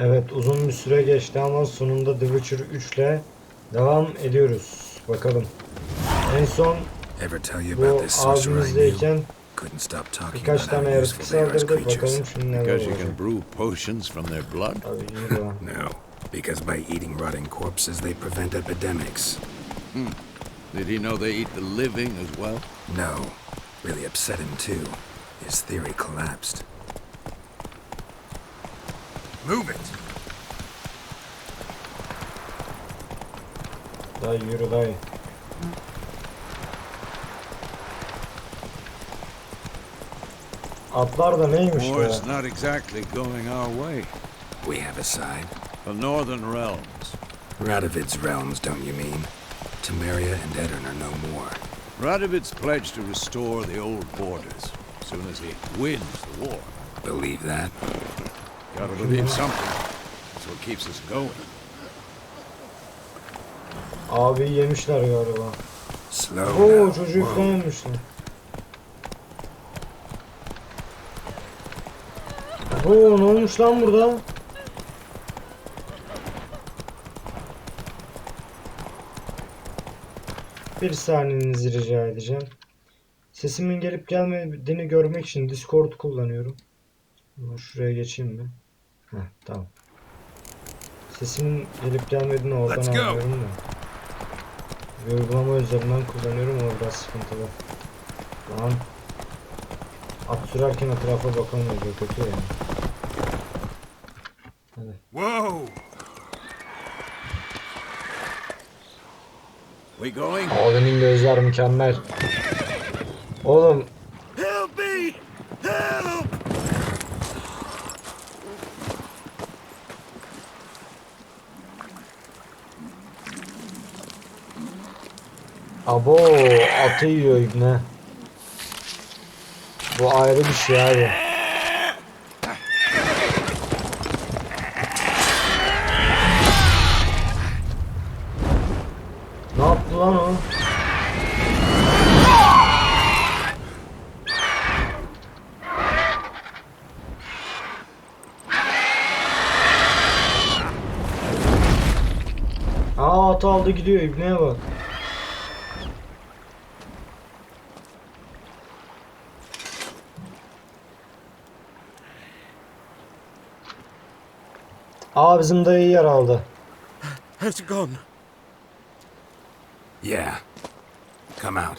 Evet, uzun bir süre geçti ama sonunda The Witcher 3 ile devam ediyoruz. Bakalım. En son bu abimizdeyken birkaç tane yaratık saldırdı. Bakalım şimdi neler Because you olacak. can brew potions from their blood? Tabii yürü lan. No, because by eating rotting corpses they prevent epidemics. Did he know they eat the living as well? No, really upset him too. His theory collapsed. Move it! Dayı yürü dayı. Atlar da neymiş ya? War's not exactly going our way. We have a side. The northern realms. Radovid's realms, don't you mean? Temeria and Edirn are no more. Radovid's pledged to restore the old borders as soon as he wins the war. Believe that? Gotta believe something. That's what keeps us going. Abi yemişler galiba. Slow Oo now. çocuğu Whoa. falan yemişler. Oo ne olmuş lan burada? Bir saniyenizi rica edeceğim. Sesimin gelip gelmediğini görmek için Discord kullanıyorum. Ama şuraya geçeyim mi? Heh, tamam. Sesimin gelip gelmediğini oradan anlıyorum da. Bir uygulama üzerinden kullanıyorum, o biraz sıkıntılı. Lan. At sürerken etrafa bakamıyor, kötü yani. Hadi. Whoa! We going? Abinin gözler mükemmel. Oğlum. Help me! Help! Abo atı yiyor ibne. Bu ayrı bir şey abi. Ne yaptı lan o? Aa at aldı gidiyor, ibneye bak. Aa bizim dayı yer aldı. Has it gone? Yeah. Come out.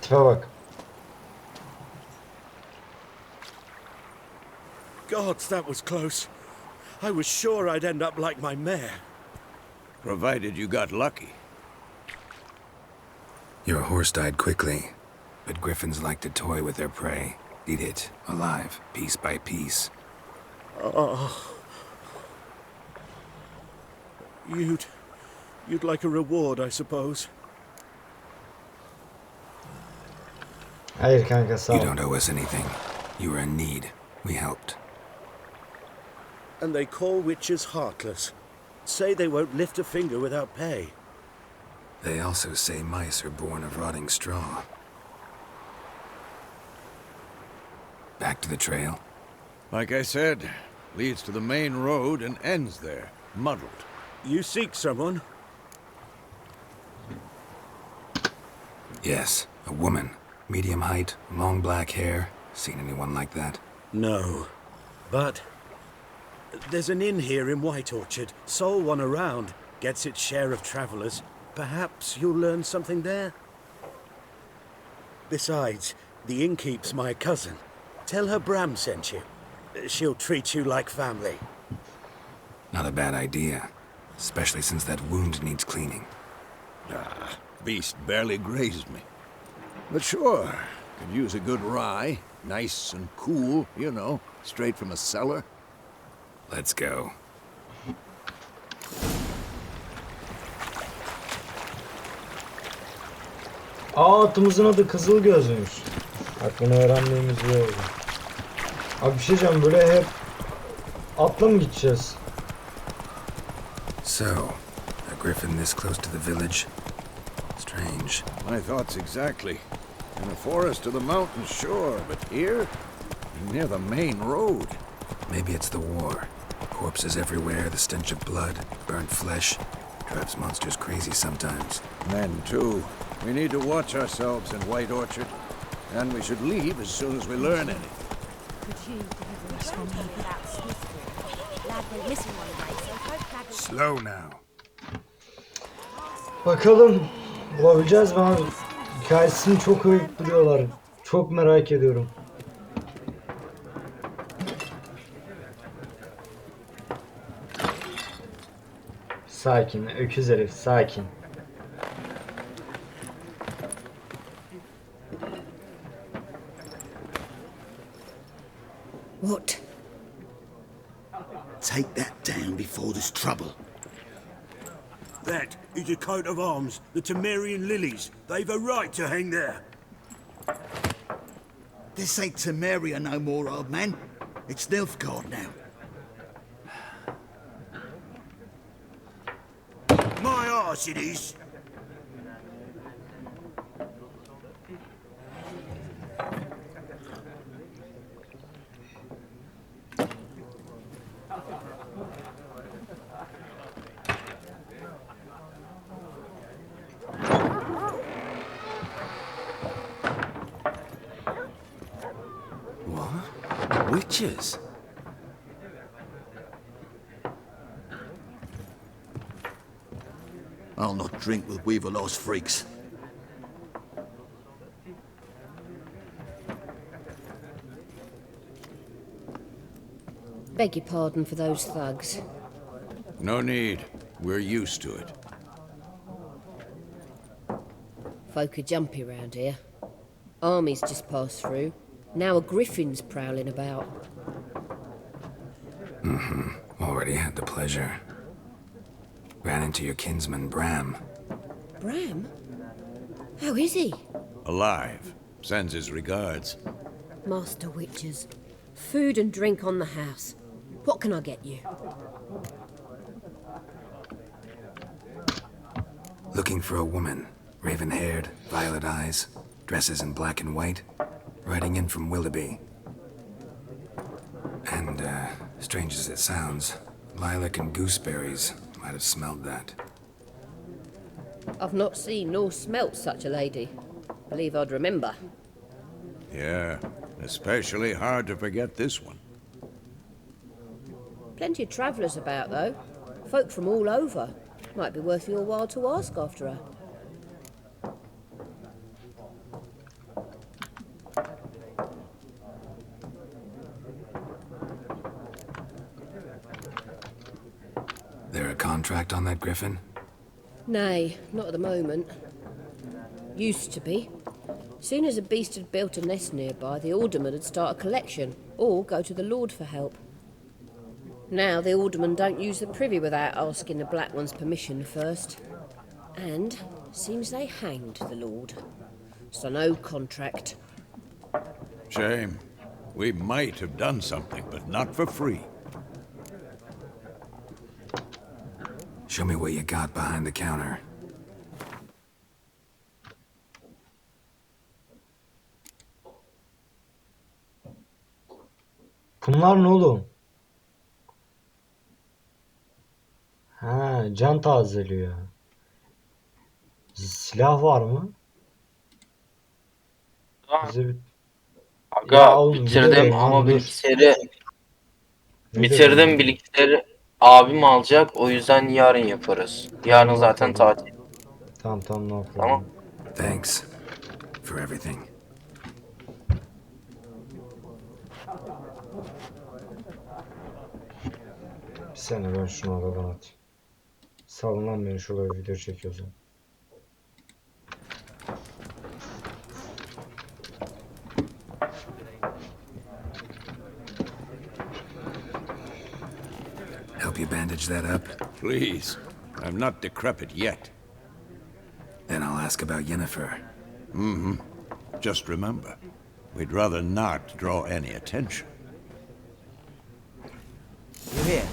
Tipe bak. Gods, that was close. I was sure I'd end up like my mare. Provided you got lucky. Your horse died quickly, but griffins like to toy with their prey. Eat it, alive, piece by piece. You'd like a reward, I suppose. Hayır kanka sağ You ol. don't owe us anything. You were in need. We helped. And they call witches heartless. Say they won't lift a finger without pay. They also say mice are born of rotting straw. Back to the trail. Like I said, leads to the main road and ends there, muddled. You seek someone? Yes, a woman. Medium height, long black hair. Seen anyone like that? No. But there's an inn here in White Orchard. Sole one around. Gets its share of travelers. Perhaps you'll learn something there? Besides, the innkeep's my cousin. Tell her Bram sent you. She'll treat you like family. Not a bad idea. Especially since that wound needs cleaning. Ah, beast barely grazed me. But sure, could use a good rye. Nice and cool, you know, straight from a cellar. Let's go. Aa atımızın adı Kızıl Gözmüş. Bak bunu öğrendiğimiz iyi oldu. Abi bir şey diyeceğim, böyle hep atla mı gideceğiz? So, a griffin this close to the village? Strange. My thoughts exactly. In the forest or the mountains, sure, but here? Near the main road. Maybe it's the war. Corpses everywhere, the stench of blood, burnt flesh. Drives monsters crazy sometimes. Men, too. We need to watch ourselves in White Orchard. And we should leave as soon as we learn anything. Slow now. Bakalım bulabileceğiz mi abi? Hikayesini çok övüp duruyorlar. Çok merak ediyorum. Sakin, öküz herif, sakin. What? Take that down before there's trouble. That is a coat of arms, the Temerian lilies. They've a right to hang there. This ain't Temeria no more, old man. It's Nilfgaard now. My arse it is. What? Witches? I'll not drink with Weaverlaw's freaks. Beg your pardon for those thugs. No need. We're used to it. Folk are jumpy round here. Armies just passed through. Now a griffin's prowling about. Already had the pleasure. Ran into your kinsman, Bram. Bram? How is he? Alive. Sends his regards. Master witches. Food and drink on the house. What can I get you? Looking for a woman. Raven-haired, violet eyes, dresses in black and white. Riding in from Willoughby. And, strange as it sounds, lilac and gooseberries might have smelled that. I've not seen nor smelt such a lady. Believe I'd remember. Yeah, especially hard to forget this one. Plenty of travellers about, though. Folk from all over. Might be worth your while to ask after her. There a contract on that griffin? Nay, not at the moment. Used to be. Soon as a beast had built a nest nearby, the alderman would start a collection, or go to the lord for help. Now the aldermen don't use the privy without asking the black one's permission first. And seems they hanged the lord. So no contract. Shame. We might have done something, but not for free. Show me what you got behind the counter. Bunlar ne oğlum? Ha, can tazeliyor. Silah var mı? Bize bir... Aga Ya oğlum, bitirdim gidelim ama lan, dur. bilgisayarı Ne bitirdim dedim? bilgisayarı abim alacak o yüzden yarın yaparız. Yarın Tamam, zaten tamam. tatil. Tamam tamam, no problem. Tamam. Thanks for everything. Bir saniye, ben şunu aradan atayım. Salın lan beni, şurada bir video çekiyoruz. Help you bandage that up? Please. I'm not decrepit yet. Then I'll ask about Yennefer. Just remember, we'd rather not draw any attention. You hear?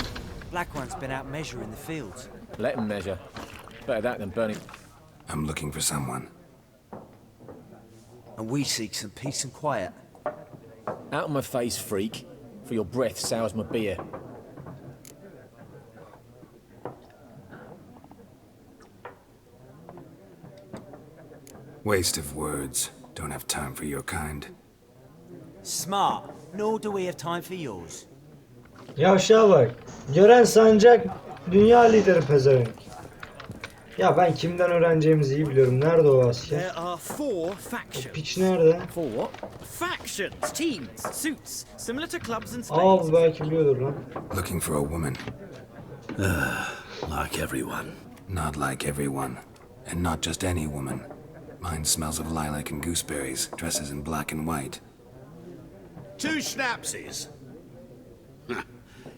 Black One's been out measuring the fields. Let him measure. Better that than burning. I'm looking for someone. And we seek some peace and quiet. Out of my face, freak. For your breath sours my beer. Waste of words. Don't have time for your kind. Smart, nor do we have time for yours. Yavşağa bak. Gören sancak dünya lideri pezevenk. Ya ben kimden öğreneceğimizi iyi biliyorum. Nerede o asker? There are 4 O factions. piç nerede? For what? Factions, teams, suits, similar to clubs and Aa spades. bu belki biliyordur lan. Looking for a woman. Like everyone. Not like everyone. And not just any woman. Mine smells of lilac and gooseberries, dresses in black and white. 2 schnapsies.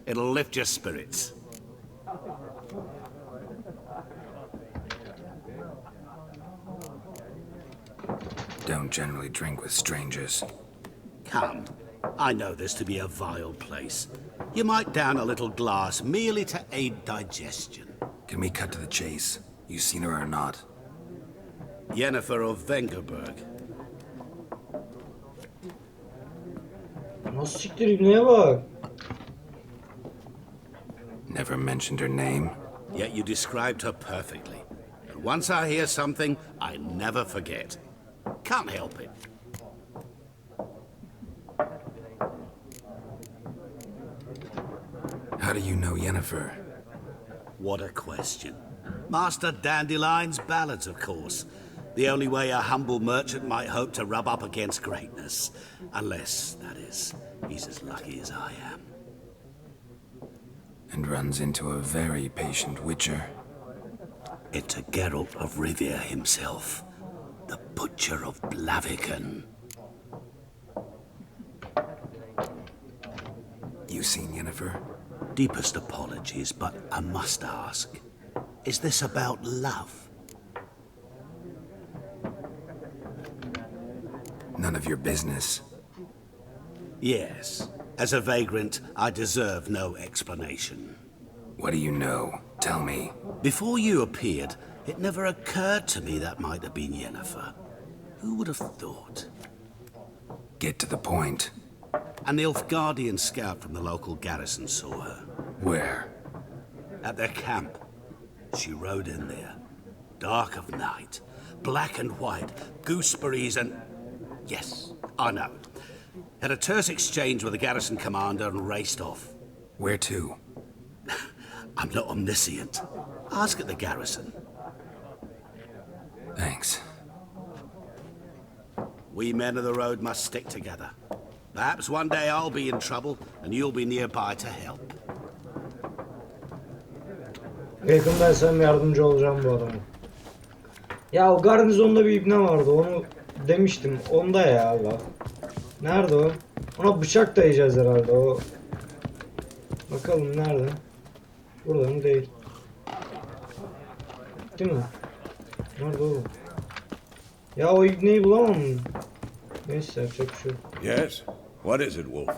It'll lift your spirits. Don't generally drink with strangers. Come. I know this to be a vile place. You might down a little glass merely to aid digestion. Can we cut to the chase? You seen her or not? Yennefer of Vengerberg. Nasıl siktir ibneye bak. Never mentioned her name. Yet you described her perfectly. And once I hear something, I never forget. Can't help it. How do you know Yennefer? What a question. Master Dandelion's ballads, of course. The only way a humble merchant might hope to rub up against greatness. Unless, that is, he's as lucky as I am. And runs into a very patient witcher. Into Geralt of Rivia himself. The Butcher of Blaviken. You seen Yennefer? Deepest apologies, but I must ask. Is this about love? None of your business. Yes. As a vagrant, I deserve no explanation. What do you know? Tell me. Before you appeared, it never occurred to me that might have been Yennefer. Who would have thought? Get to the point. An Nilfgaardian scout from the local garrison saw her. Where? At their camp. She rode in there. Dark of night. Black and white. Gooseberries and... Yes, I know. Had a terse exchange with the garrison commander and raced off. Where to? I'm not omniscient. Ask at the garrison. Thanks. We men of the road must stick together. Perhaps one day I'll be in trouble and you'll be nearby to help. Yakındaysam yardımcı olacağım bu adama. Ya o garnizonda bir ibne vardı, onu demiştim. Onda ya bak. Nerede o? Ona bıçak dayayacağız herhalde o. Bakalım nerede? Burada mı değil? Değil mi? Nerede oğlum? Ya o ibneyi bulamam mı? Neyse yapacak bir şey yok. Yes? What is it, Wolf?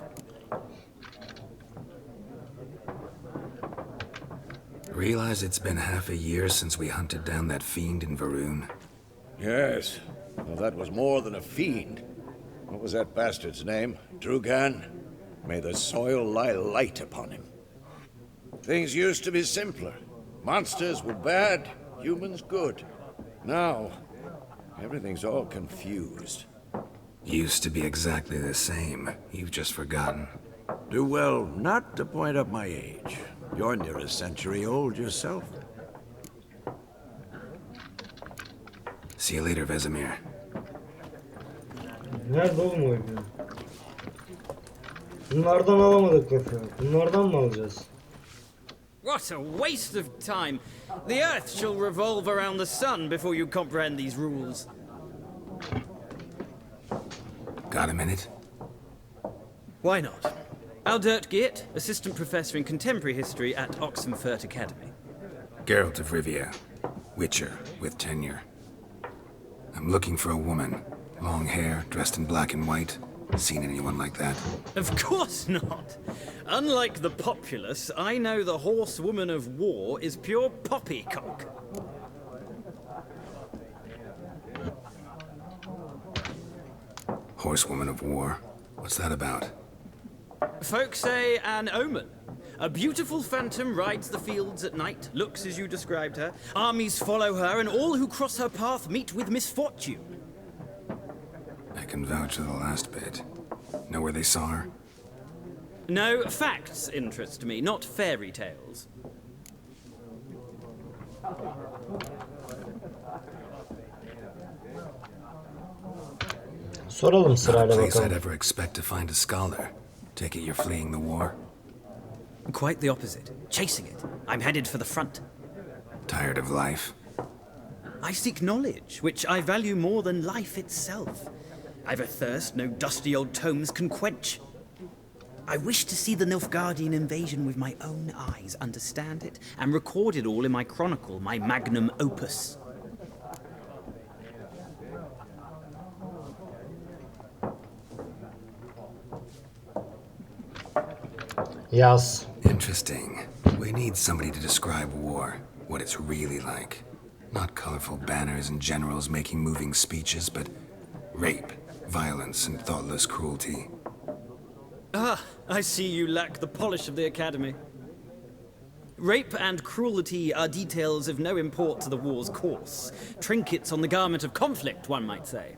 Realize it's been half a year since we hunted down that fiend in Varun. Yes. Well, that was more than a fiend. What was that bastard's name? Drugan? May the soil lie light upon him. Things used to be simpler. Monsters were bad, humans good. Now, everything's all confused. Used to be exactly the same. You've just forgotten. Do well not to point up my age. You're near a century old yourself. See you later, Vesemir. Nerede oğlum o ibne? Bunlardan alamadık lafı. Bunlardan mı alacağız? What a waste of time! The Earth shall revolve around the sun before you comprehend these rules. Got a minute? Why not? Aldert Geert, Assistant Professor in Contemporary History at Oxenfurt Academy. Geralt of Rivia. Witcher, with tenure. I'm looking for a woman. Long hair, dressed in black and white. Seen anyone like that? Of course not! Unlike the populace, I know the horsewoman of war is pure poppycock. Horsewoman of war. What's that about? Folks say an omen. A beautiful phantom rides the fields at night, looks as you described her. Armies follow her, and all who cross her path meet with misfortune. I can vouch for the last bit. Know where they saw her? No, facts interest me, not fairy tales. Soralım Not a sırayla place I'd bakalım. ever expect to find a scholar. Take it you're fleeing the war? Quite the opposite. Chasing it. I'm headed for the front. Tired of life? I seek knowledge, which I value more than life itself. I've a thirst no dusty old tomes can quench. I wish to see the Nilfgaardian invasion with my own eyes, understand it, and record it all in my chronicle, my magnum opus. Yaz. Interesting. We need somebody to describe war, what it's really like. Not colorful banners and generals making moving speeches, but rape, violence, and thoughtless cruelty. Ah, I see you lack the polish of the Academy. Rape and cruelty are details of no import to the war's course. Trinkets on the garment of conflict, one might say.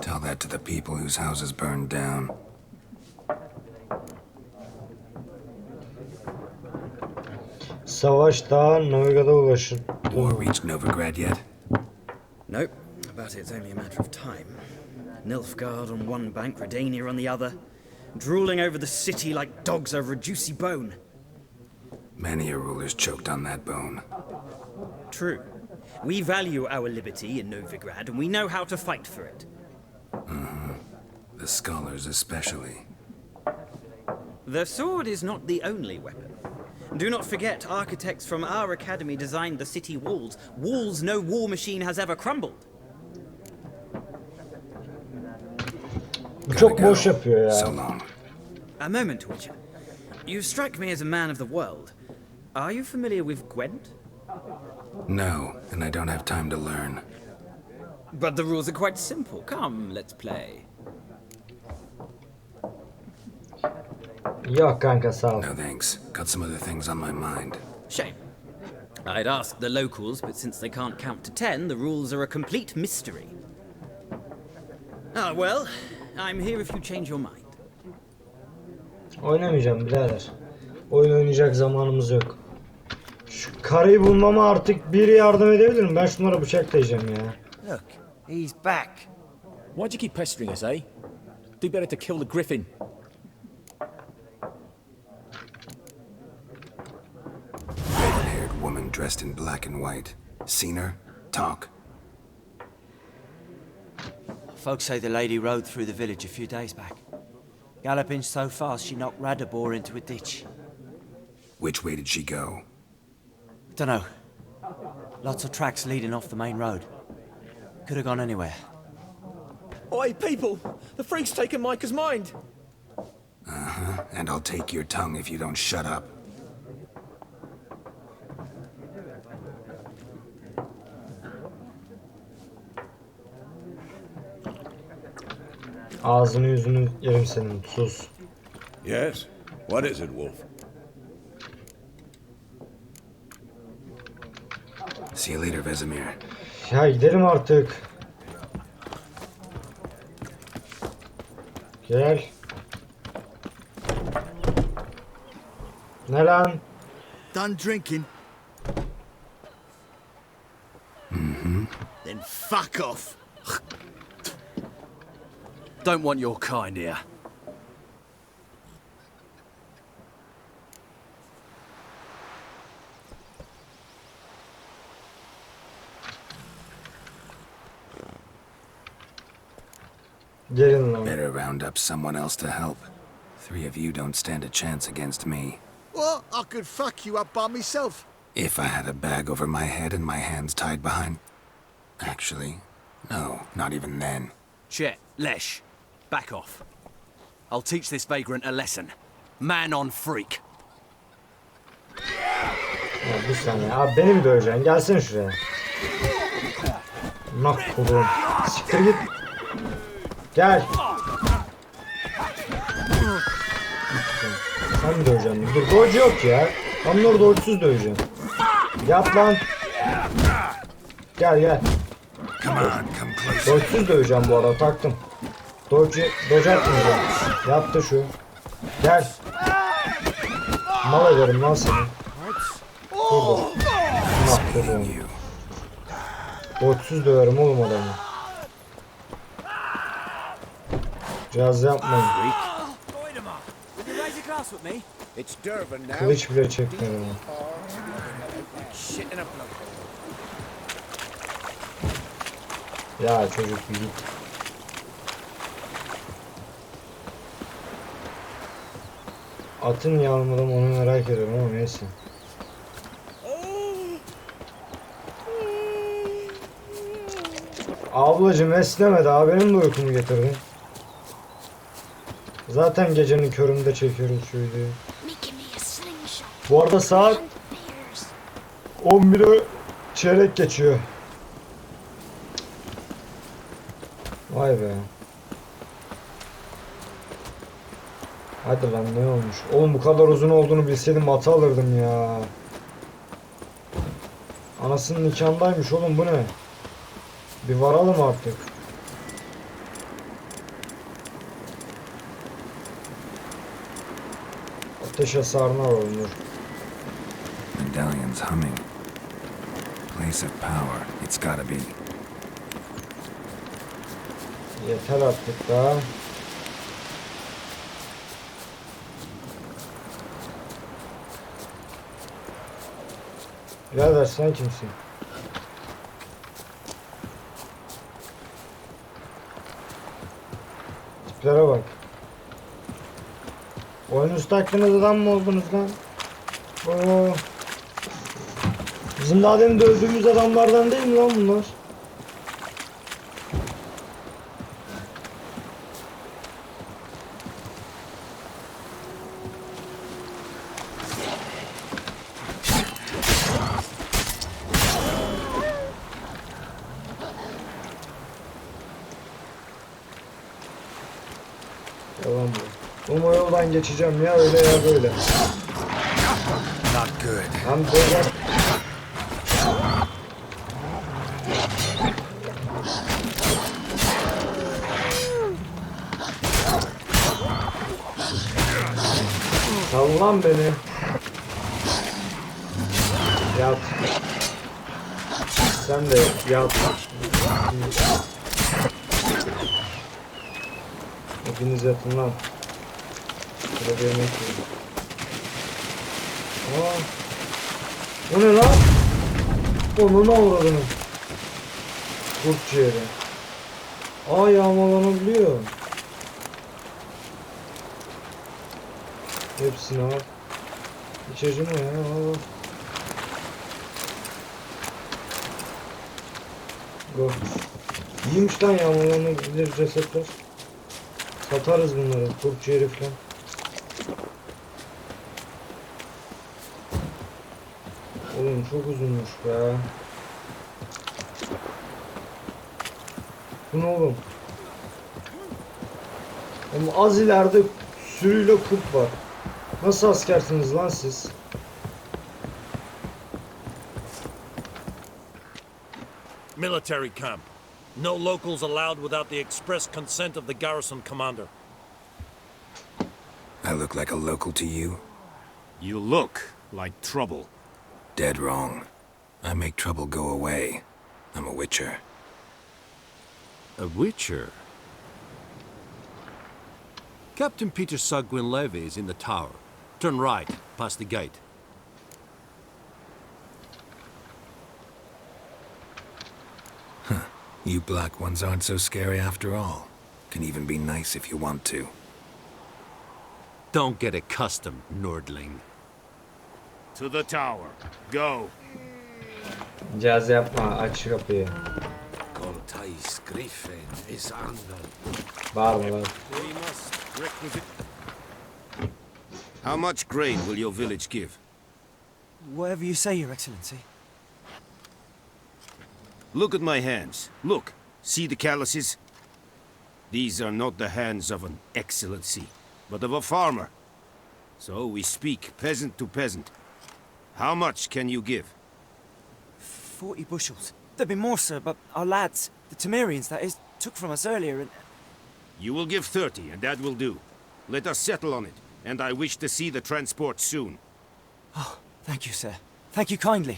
Tell that to the people whose houses burned down. Savaş daha Novgorod'a ulaşır. War reached Novigrad yet? Nope, but it's only a matter of time. Nilfgaard on one bank, Redania on the other, drooling over the city like dogs over a juicy bone. Many a ruler's choked on that bone. True. We value our liberty in Novigrad, and we know how to fight for it. The scholars especially. The sword is not the only weapon. Do not forget, architects from our academy designed the city walls. Walls no war machine has ever crumbled. Bu çok boş yapıyor So ya. long. A moment, Witcher. You strike me as a man of the world. Are you familiar with Gwent? No, and I don't have time to learn. But the rules are quite simple. Come, let's play. Yok kanka sağ ol. No thanks. Got some other things on my mind. Shame. I'd ask the locals, but since they can't count to 10, the rules are a complete mystery. Ah, well, I'm here if you change your mind. Oynamayacağım birader. Oyun oynayacak zamanımız yok. Şu karıyı bulmama artık biri yardım edebilir mi? Ben şunlara bıçak dayayacağım ya. Look, he's back. Why'd you keep pestering us, eh? Do better to kill the griffin. Red-haired woman dressed in black and white. Seen her? Talk. Folks say the lady rode through the village a few days back. Galloping so fast she knocked Radabor into a ditch. Which way did she go? Dunno. Lots of tracks leading off the main road. Could have gone anywhere. Oi, people! The freak's taken Micah's mind! And I'll take your tongue if you don't shut up. Ağzını yüzünü yerim senin. Sus. Yes? What is it, Wolf? See you later, Vesemir. Ya gidelim artık. Gel. Ne lan? Done drinking? Then fuck off. Don't want your kind here. Gelin lan. Better round up someone else to help. 3 of you don't stand a chance against me. What? I could fuck you up by myself. If I had a bag over my head and my hands tied behind... Actually, no, not even then. Chet, Lesh, back off. I'll teach this vagrant a lesson. Man on freak. Ya bir saniye. Abi beni mi döveceksin? Gelsene şuraya. Nak kuluğum. Siktir git. Gel. Ben mi döveceğim? Dur, dodge yok ya. Ben bunları dodge'suz döveceğim. Yat lan. Gel gel. Dodge'suz döveceğim bu arada, taktım. Dodge atmayacağım. Yattı şu. Gel. Mal ederim lan seni. Dur. Dodge'suz döverim oğlum adamı. Cihaz yapmayın. Kılıç bile çekmiyorum. Ya çocuk bir git. Atın niye almadım onu merak ediyorum ama neyse. Ablacım esneme daha, benim de uykumu getirdin. Zaten gecenin köründe çekiyoruz şu videoyu. Bu arada saat 11'e çeyrek geçiyor. Vay be. Hadi lan, ne olmuş? Oğlum bu kadar uzun olduğunu bilseydim atı alırdım ya. Anasının nikahındaymış oğlum, bu ne? Bir varalım artık. Ateş hasarına alalım dur. Medallion's humming. Place of power. It's gotta be. Yeter artık daha. Birader sen kimsin? Tiplere bak. Oyunuz taktığınız adam mı oldunuz lan? Oo. Bizim daha demin dövdüğümüz adamlardan değil mi lan bunlar? Yalan bu. Oğlum o yoldan geçeceğim ya, öyle ya böyle. Not good. Lan böyle. Sal lan beni. Yat. Sen de yat. Hepiniz yatın lan. Şurada bir yemek yiyin. Aa. O ne lan? Onu ne uğradın? Kurt ciğeri. Aa, yağmalanabiliyor. Hepsini al. Hiç acıma ya. Al. Go. İyiymiş lan yağmalanabilir cesetler. Satarız bunları. Kurt ciğeri falan. Oğlum çok uzunmuş be. Bu ne oğlum? Oğlum az ileride sürüyle kurt var. Nasıl askersiniz lan siz? Military camp. No locals allowed without the express consent of the garrison commander. I look like a local to you? You look like trouble. Dead wrong. I make trouble go away. I'm a witcher. A witcher? Captain Peter Sagwin Levy is in the tower. Turn right, past the gate. You black ones aren't so scary after all. Can even be nice if you want to. Don't get accustomed, Nordling. To the tower. Go. Cihaz yapma, aç kapıyı. Bağırma lan. How much grain will your village give? Whatever you say, Your Excellency. Look at my hands. Look. See the calluses? These are not the hands of an excellency, but of a farmer. So we speak peasant to peasant. How much can you give? 40 bushels. There'd be more, sir, but our lads, the Temerians, that is, took from us earlier and... You will give 30, and that will do. Let us settle on it, and I wish to see the transport soon. Oh, thank you, sir. Thank you kindly.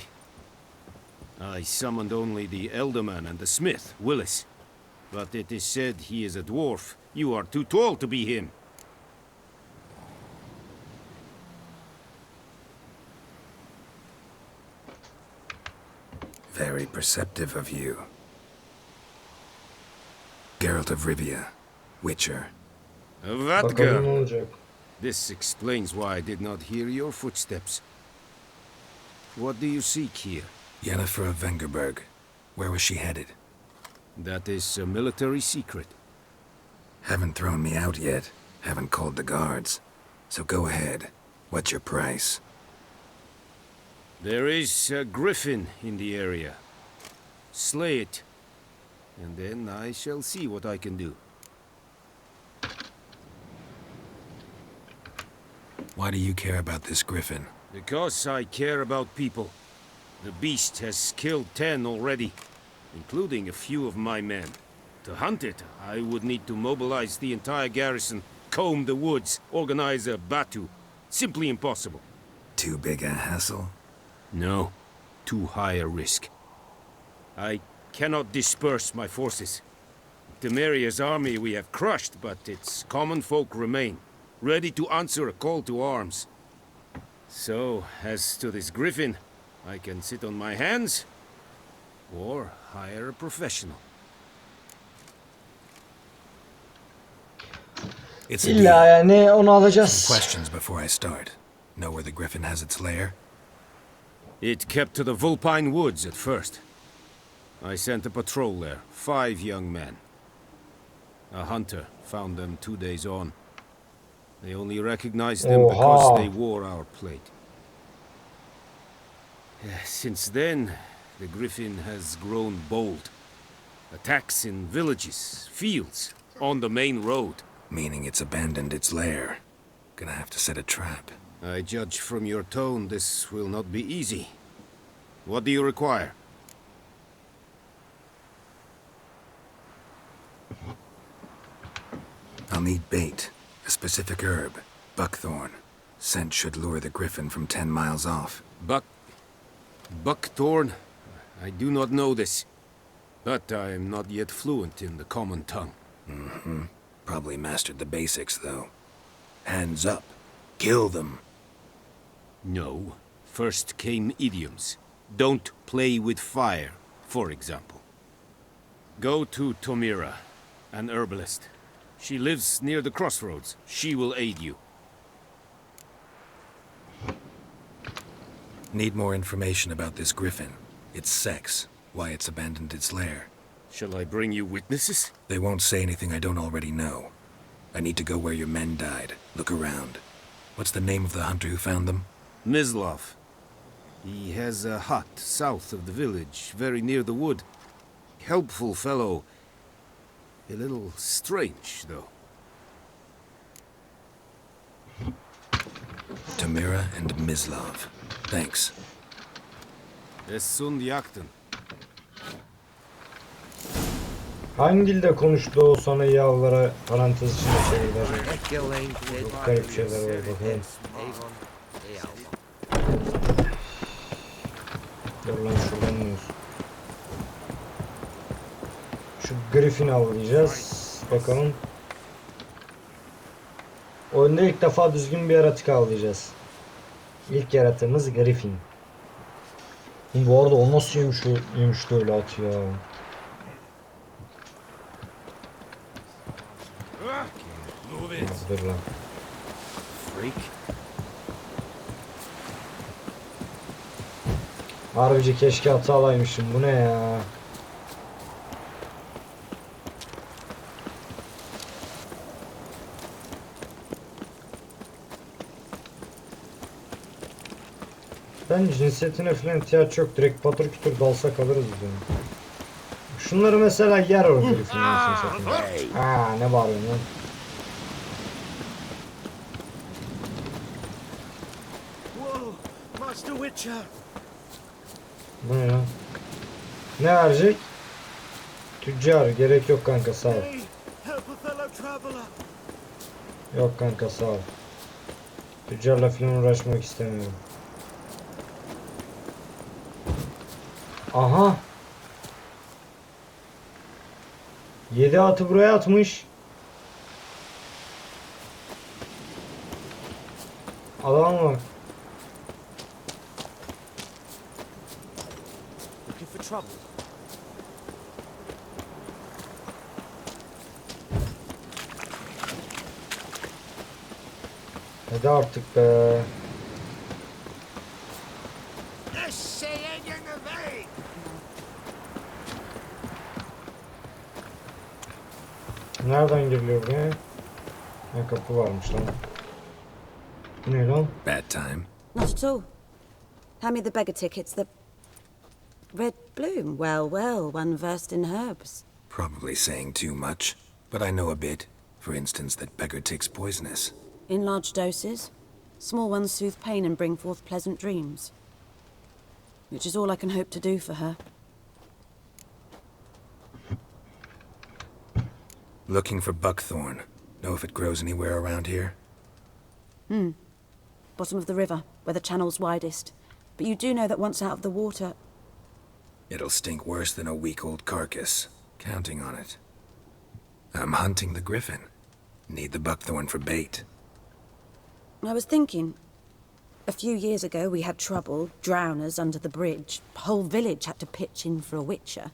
I summoned only the elderman and the smith, Willis. But it is said he is a dwarf. You are too tall to be him. Very perceptive of you. Geralt of Rivia, Witcher. That Bakalım ne girl. olacak. This explains why I did not hear your footsteps. What do you seek here? Yennefer of Vengerberg. Where was she headed? That is a military secret. Haven't thrown me out yet. Haven't called the guards. So go ahead. What's your price? There is a griffin in the area. Slay it, and then I shall see what I can do. Why do you care about this griffin? Because I care about people. The beast has killed 10 already, including a few of my men. To hunt it, I would need to mobilize the entire garrison, comb the woods, organize a batu. Simply impossible. Too big a hassle? No, too high a risk. I cannot disperse my forces. Temeria's army we have crushed, but its common folk remain, ready to answer a call to arms. So, as to this griffin, I can sit on my hands, or hire a professional. It's a İlla deal. yani onu alacağız. Some questions before I start. Know where the griffin has its lair? It kept to the Vulpine Woods at first. I sent a patrol there, 5 young men. A hunter found them 2 days on. They only recognized them because they wore our plate. Since then, the griffin has grown bold. Attacks in villages, fields, on the main road. Meaning it's abandoned its lair. Gonna have to set a trap. I judge from your tone this will not be easy. What do you require? I'll need bait. A specific herb. Buckthorn. Scent should lure the griffin from 10 miles off. Buckthorn? I do not know this. But I am not yet fluent in the common tongue. Mm-hmm. Probably mastered the basics, though. Hands up. Kill them. No. First came idioms. Don't play with fire, for example. Go to Tomira, an herbalist. She lives near the crossroads. She will aid you. Need more information about this griffin. Its sex. Why it's abandoned its lair. Shall I bring you witnesses? They won't say anything I don't already know. I need to go where your men died. Look around. What's the name of the hunter who found them? Mislav. He has a hut south of the village, very near the wood. Helpful fellow. A little strange, though. Tamira and Mislav. Thanks. Essun yaktın. Hangi dilde konuştu o sana yavlara parantez içinde şeyler? Çok garip şeyler var bakalım. Dur lan şuradan iniyoruz. Şu Griffin'i avlayacağız. Bakalım. Oyunda ilk defa düzgün bir yaratık avlayacağız. İlk yaratığımız Griffin. Bu arada o nasıl yemişti öyle at ya. Dur lan. Freak. Harbici keşke atı alaymışım. Bu ne ya? Ben cinsiyetine falan ihtiyaç yok. Direkt patır kütür dalsak alırız biz onu. Şunları mesela yer o herifin anasını satayım. Aa ne bağırıyorsun lan? Mr. Witcher. Bu ne ya? Ne verecek? Tüccar. Gerek yok kanka, sağ ol. Hey, help a fellow traveler. Yok kanka, sağ ol. Tüccarla falan uğraşmak istemiyorum. Aha. 7 atı buraya atmış. Adam var. Looking for trouble? Hadi artık be. Nereden giriliyor buraya? Ha, kapı varmış lan. Bu ne lan? Bad time. Not at all. Hand me the beggar tickets. The red bloom. Well, well, one versed in herbs. Probably saying too much, but I know a bit. For instance, that beggar tick's poisonous. In large doses. Small ones soothe pain and bring forth pleasant dreams. Which is all I can hope to do for her. Looking for buckthorn. Know if it grows anywhere around here? Bottom of the river, where the channel's widest. But you do know that once out of the water... It'll stink worse than a week-old carcass. Counting on it. I'm hunting the griffin. Need the buckthorn for bait. I was thinking... A few years ago we had trouble, drowners under the bridge. Whole village had to pitch in for a witcher.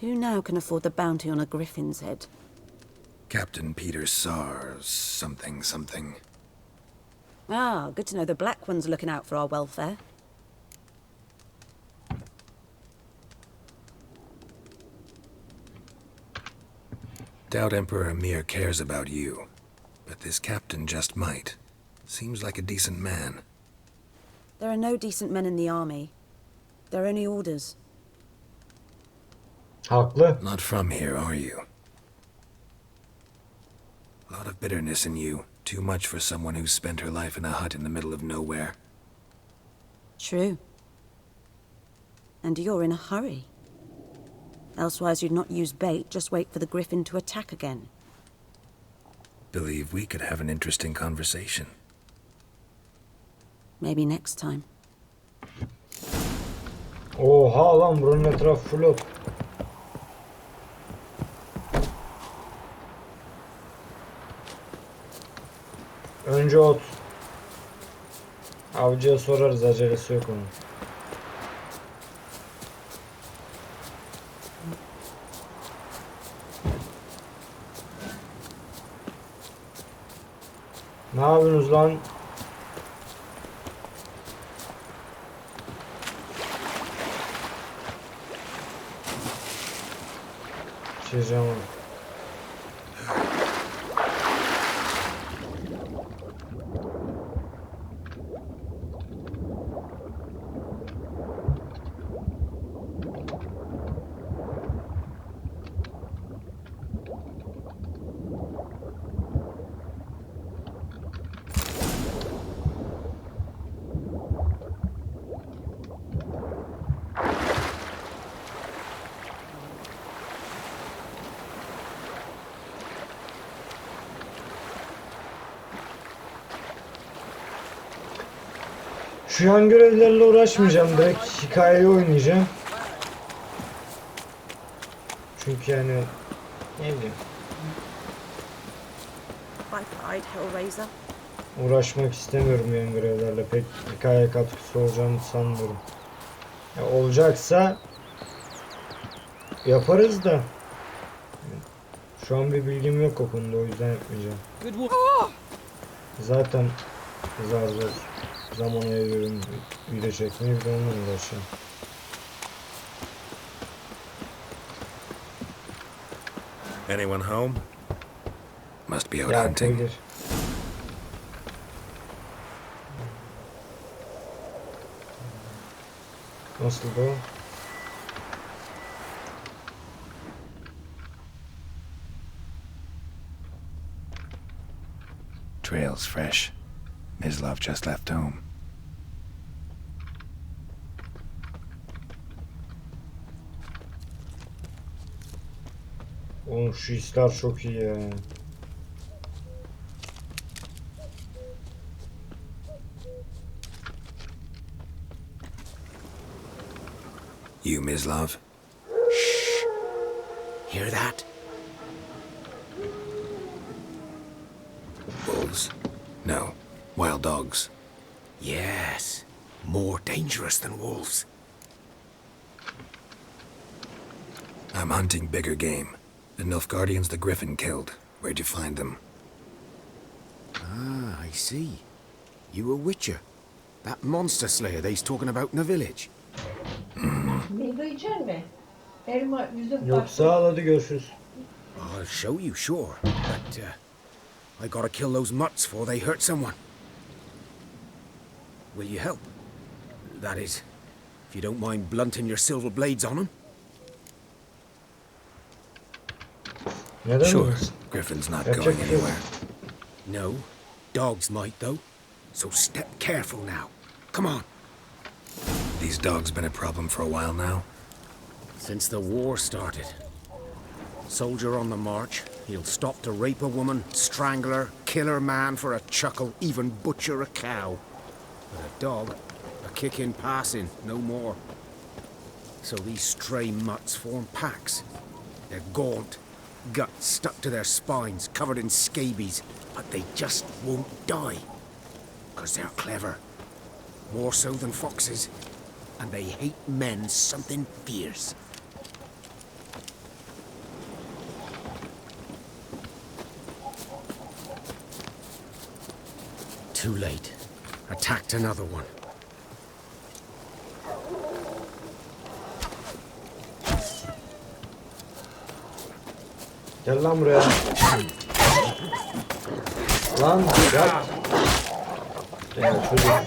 Who now can afford the bounty on a griffin's head? Captain Peter Sars, something. Ah, good to know the Black One's looking out for our welfare. Doubt Emperor Emir cares about you, but this captain just might. Seems like a decent man. There are no decent men in the army. They're only orders. Haklı. Not from here, are you? A lot of bitterness in you. Too much for someone who's spent her life in a hut in the middle of nowhere. True. And you're in a hurry. Elsewise you'd not use bait, just wait for the griffin to attack again. Believe we could have an interesting conversation. Maybe next time. Oha lan, buranın etrafı full ot. Önce ot. Avcıya sorarız, acelesi yok onun. Ne yapıyorsunuz lan? Çizeceğim onu. Şu yan görevlerle uğraşmayacağım. Direkt hikayeyi oynayacağım. Çünkü yani ne bileyim, Hellraiser. uğraşmak istemiyorum yan görevlerle. Pek hikaye katkısı olacağını sanmıyorum. Ya olacaksa yaparız da. Şu an bir bilgim yok o konuda, o yüzden yapmayacağım. Zaten zar zor zaman ayırıyorum video çekmeye, bir de onunla uğraşacağım. Anyone home? Must be out Ya hunting. gelir. Nasıl bu? Trail's fresh. Mislav just left home. Oğlum şu hisler çok iyi ya. You, Mislav? Shh. Hear that? Wolves? No. Wild dogs. Yes. More dangerous than wolves. I'm hunting bigger game. The Nilfgaardians the Griffin killed. Where'd you find them? Ah, I see. You a witcher. That monster slayer they's talking about in the village. Yoksa hadi görüşürüz. I'll show you, sure. But, I gotta kill those mutts before they hurt someone. Will you help? That is, if you don't mind blunting your silver blades on them. Neden Sure. olmasın? Griffin's not Yapacak going bir şey yok. anywhere. No, dogs might though. So step careful now. Come on. These dogs been a problem for a while now? Since the war started. Soldier on the march, he'll stop to rape a woman, strangle her, kill her man for a chuckle, even butcher a cow. But a dog, a kick in passing, no more. So these stray mutts form packs. They're gaunt, guts stuck to their spines, covered in scabies, but they just won't die. 'Cause they're clever. More so than foxes. And they hate men something fierce. Too late. Attacked another one. Gel lan buraya. Lan gel. Gel çocuk.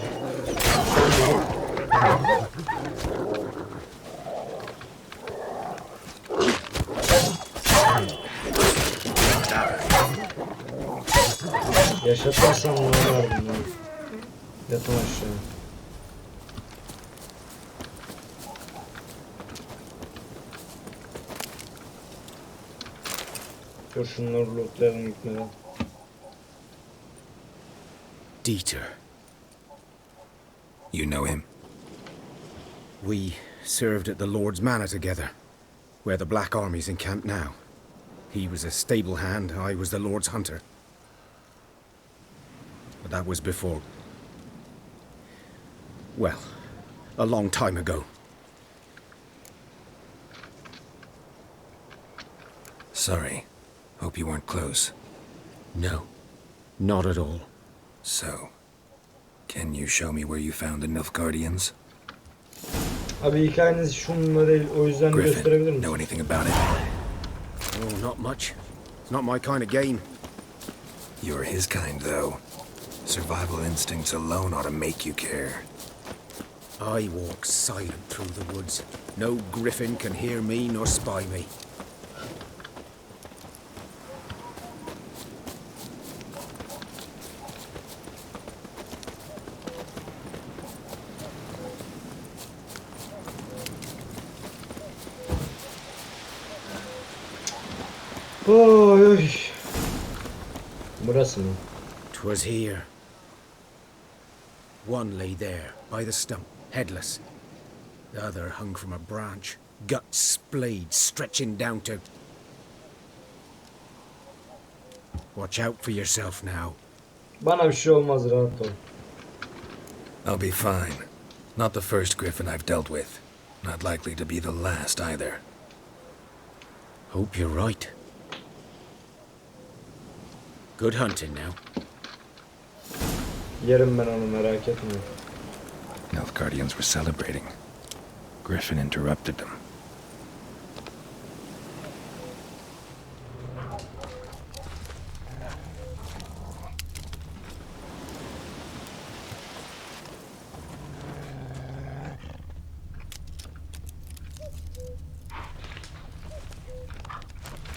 Yaşatmazsam ne olardım ya. Yatın aşağı. Dur şunları lootlayalım gitmeden. Dieter. You know him? We served at the Lord's Manor together, where the Black Army's encamped now. He was a stable hand, I was the Lord's hunter. But that was before... well, a long time ago. Sorry. Hope you weren't close. No, not at all. So, can you show me where you found the Nilfgaardians? Abi hikayeniz şununla değil, o yüzden gösterebilir Griffin, misin? know anything about it? Oh, not much. It's not my kind of game. You're his kind, though. Survival instincts alone ought to make you care. I walk silent through the woods. No griffin can hear me nor spy me. Oy oy. Burası mı? 'Twas here. One lay there, by the stump, headless. The other hung from a branch, guts splayed, stretching down to... Watch out for yourself now. Bana bir şey olmaz, rahat ol. I'll be fine. Not the first griffin I've dealt with. Not likely to be the last either. Hope you're right. Good hunting now. Yerim ben onu, merak etme. Nilfgaardians were celebrating. Griffin interrupted them.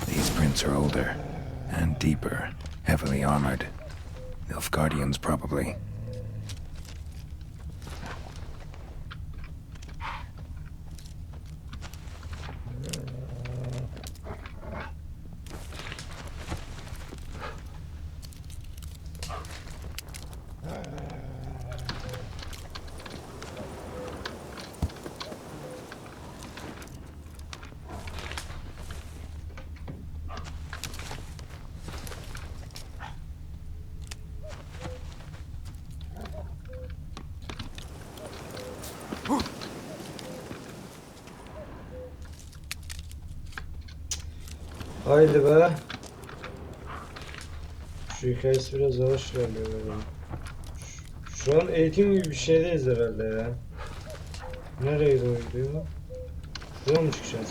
These prints are older and deeper, heavily armored. Nilfgaardians, probably. Haydi be. Şu hikayesi biraz yavaş ilerliyor böyle. Şu an eğitim gibi bir şeydeyiz herhalde ya. Nereye doğru gidiyor? Şuradan mı çıkacağız?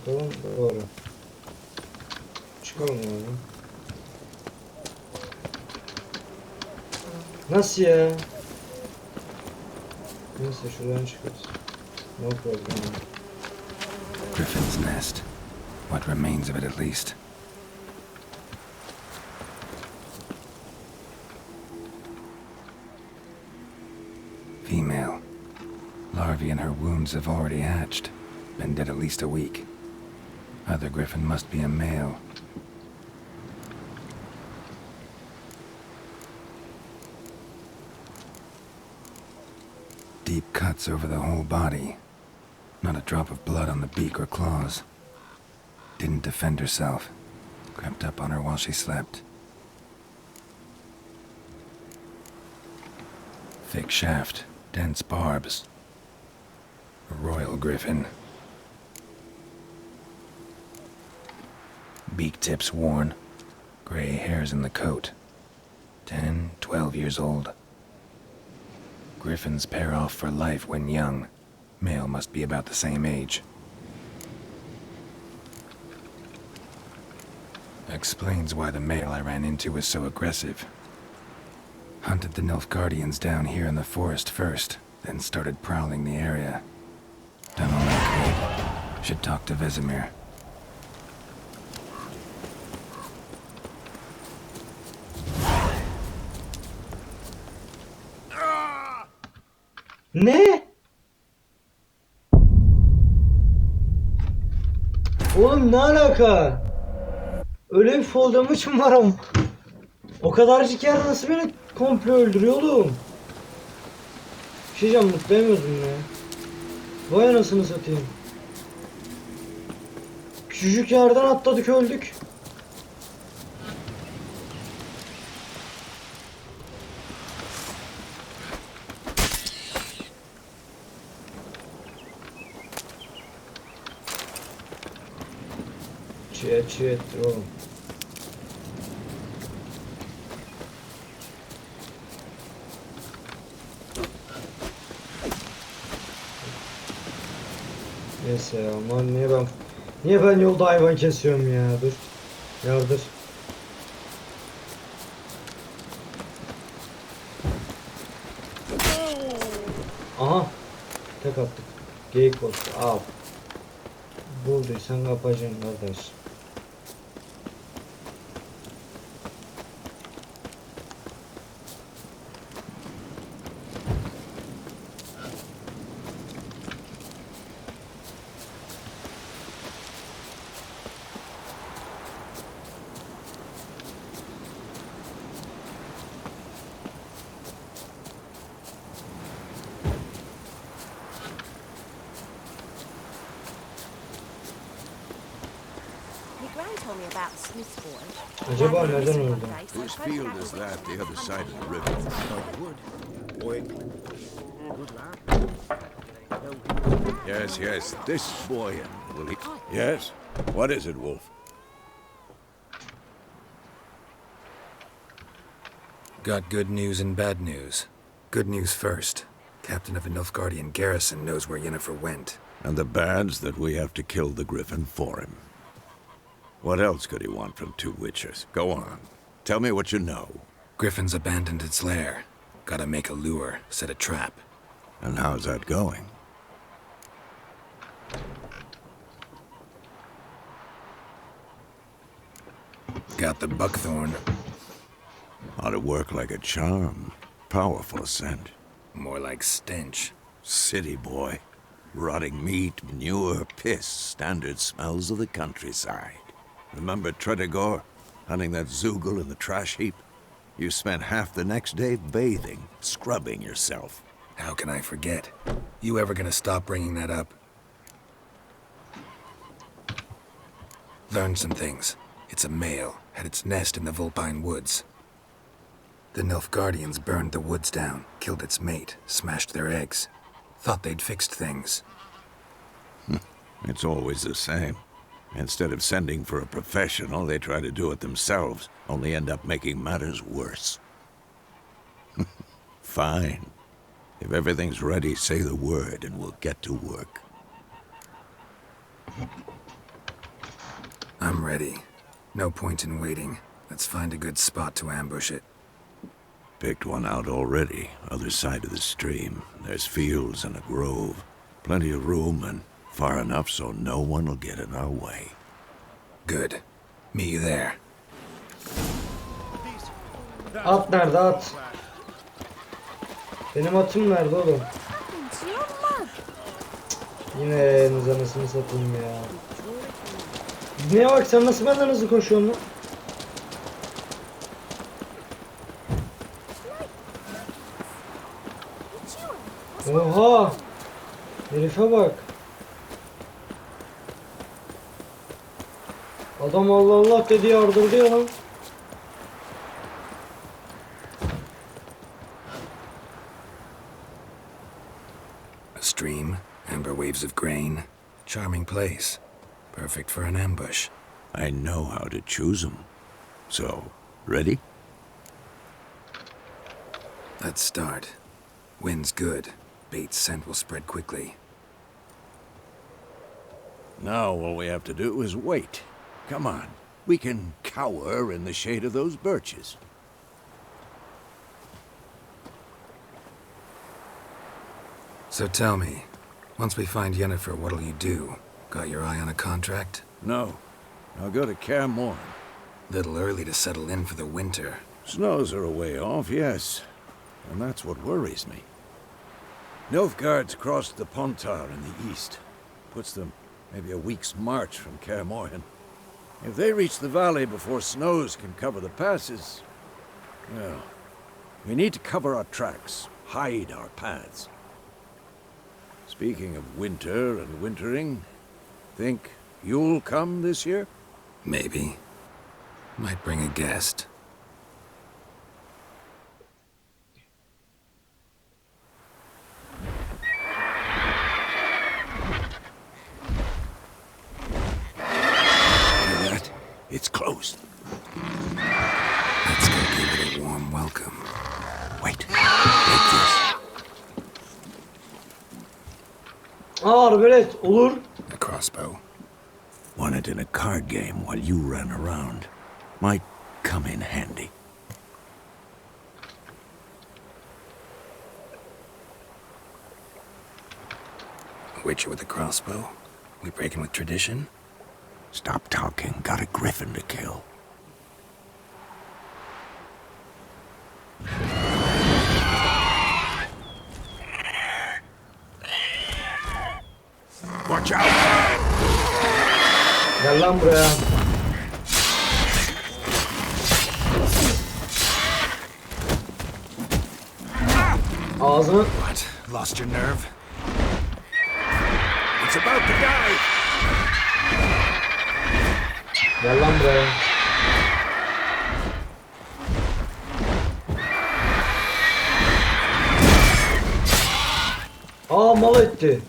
Bakalım, doğru. Çıkalım abi. Nasıl ya? Neyse şuradan çıkarız. No problem. Griffin's nest. What remains of it, at least. Female. Larvae in her wounds have already hatched. Been dead at least a week. Other griffin must be a male. Deep cuts over the whole body. Not a drop of blood on the beak or claws. Didn't defend herself. Crept up on her while she slept. Thick shaft, dense barbs. A royal griffin. Beak tips worn. Gray hairs in the coat. 10, 12 years old. Griffins pair off for life when young. Male must be about the same age. Explains why the male I ran into was so aggressive. Hunted the Nilfgaardians down here in the forest first, then started prowling the area. Done all I could. Should talk to Vesemir. Ne? Oğlum ne alaka? Öyle bir fall damage mı var ama? O kadarcık yer nasıl beni komple öldürüyor oğlum? Bir şey diyeceğim, mutlayamıyordum ya. Vay anasını satayım. Küçücük yerden atladık öldük. Çiğ ettir oğlum. Neyse ya, aman niye ben yolda hayvan kesiyorum ya, dur. Yardır. Aha. Tek attık. Geyik olsun. Al. Bulduysan kapacaksın kardeş. Acaba neden öldü? Whose field is that, the other side of the river? Yes, this boy. Will he? Yes? What is it, Wolf? Got good news and bad news. Good news first. Captain of a Nilfgaardian garrison knows where Yennefer went. And the bad's that we have to kill the griffin for him. What else could he want from two witches? Go on. Tell me what you know. Griffin's abandoned its lair. Gotta make a lure, set a trap. And how's that going? Got the buckthorn. Ought to work like a charm. Powerful scent. More like stench. City boy. Rotting meat, manure, piss. Standard smells of the countryside. Remember Tredegor? Hunting that Zoogle in the trash heap? You spent half the next day bathing, scrubbing yourself. How can I forget? You ever gonna stop bringing that up? Learned some things. It's a male, had its nest in the Vulpine Woods. The Nilfgaardians burned the woods down, killed its mate, smashed their eggs. Thought they'd fixed things. It's always the same. Instead of sending for a professional, they try to do it themselves, only end up making matters worse. Fine. If everything's ready, say the word and we'll get to work. I'm ready. No point in waiting. Let's find a good spot to ambush it. Picked one out already, other side of the stream. There's fields and a grove. Plenty of room and far enough so no one will get in our way. Good. Meet you there. At nerede at? Benim atım nerede oğlum? Yine yayınız anasını satayım ya. Neye bak, sen nasıl benden hızlı koşuyorsun lan? Oha! Herife bak. Adam Allah Allah dedi, yardırdı ya lan. A stream, amber waves of grain. Charming place. Perfect for an ambush. I know how to choose them. So, ready? Let's start. Wind's good. Bait's scent will spread quickly. Now all we have to do is wait. Come on. We can cower in the shade of those birches. So tell me, once we find Yennefer, what'll you do? Got your eye on a contract? No. I'll go to Kaer Morhen. Little early to settle in for the winter. Snows are a way off, yes. And that's what worries me. Nilfgaard's crossed the Pontar in the east. Puts them maybe a week's march from Kaer Morhen. If they reach the valley before snows can cover the passes, well, we need to cover our tracks, hide our paths. Speaking of winter and wintering, think you'll come this year? Maybe. Might bring a guest. Hear that? It's closed. Let's go give it a warm welcome. Wait. Take this. Arbelet olur. A crossbow. Won it in a card game while you ran around. Might come in handy. A witcher with a crossbow? We breaking with tradition? Stop talking. Got a griffin to kill. Watch out! Gel lan buraya. Ağzını... What? Lost your nerve? It's about to die! Gel lan buraya. Mal etti.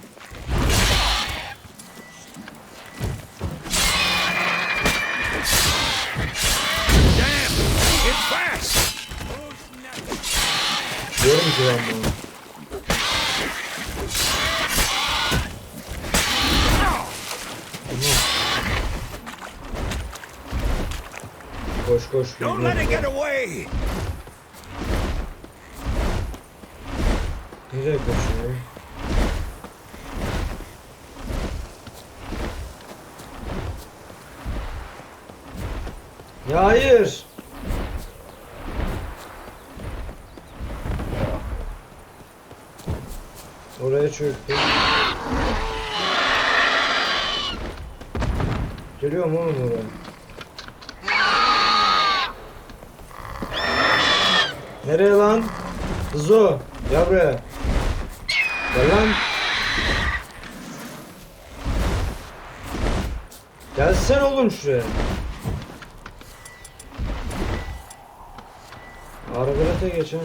Diyorum ki ben bunu. Koş koş. Don't let it get away! Nereye koşuyor? Ya hayır. Oraya çöktü. Geliyorum oğlum oraya. Nereye lan? Zo, gel buraya. Gel lan. Gelsene oğlum şuraya. Arbalete geç ha.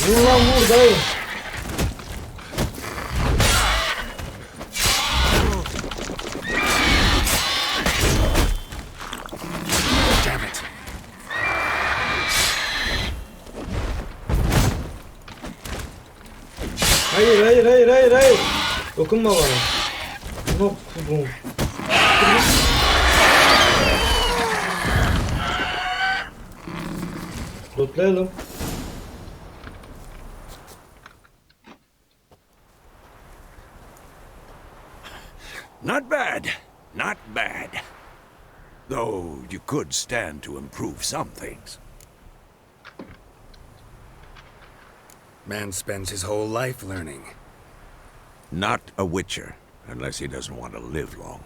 Vur lan vur dayı. Damn it. Hayır hayır hayır hayır hayır. Dokunma bana. Hop bum. Lootlayalım. Not bad. Not bad. Though you could stand to improve some things. Man spends his whole life learning. Not a witcher, unless he doesn't want to live long.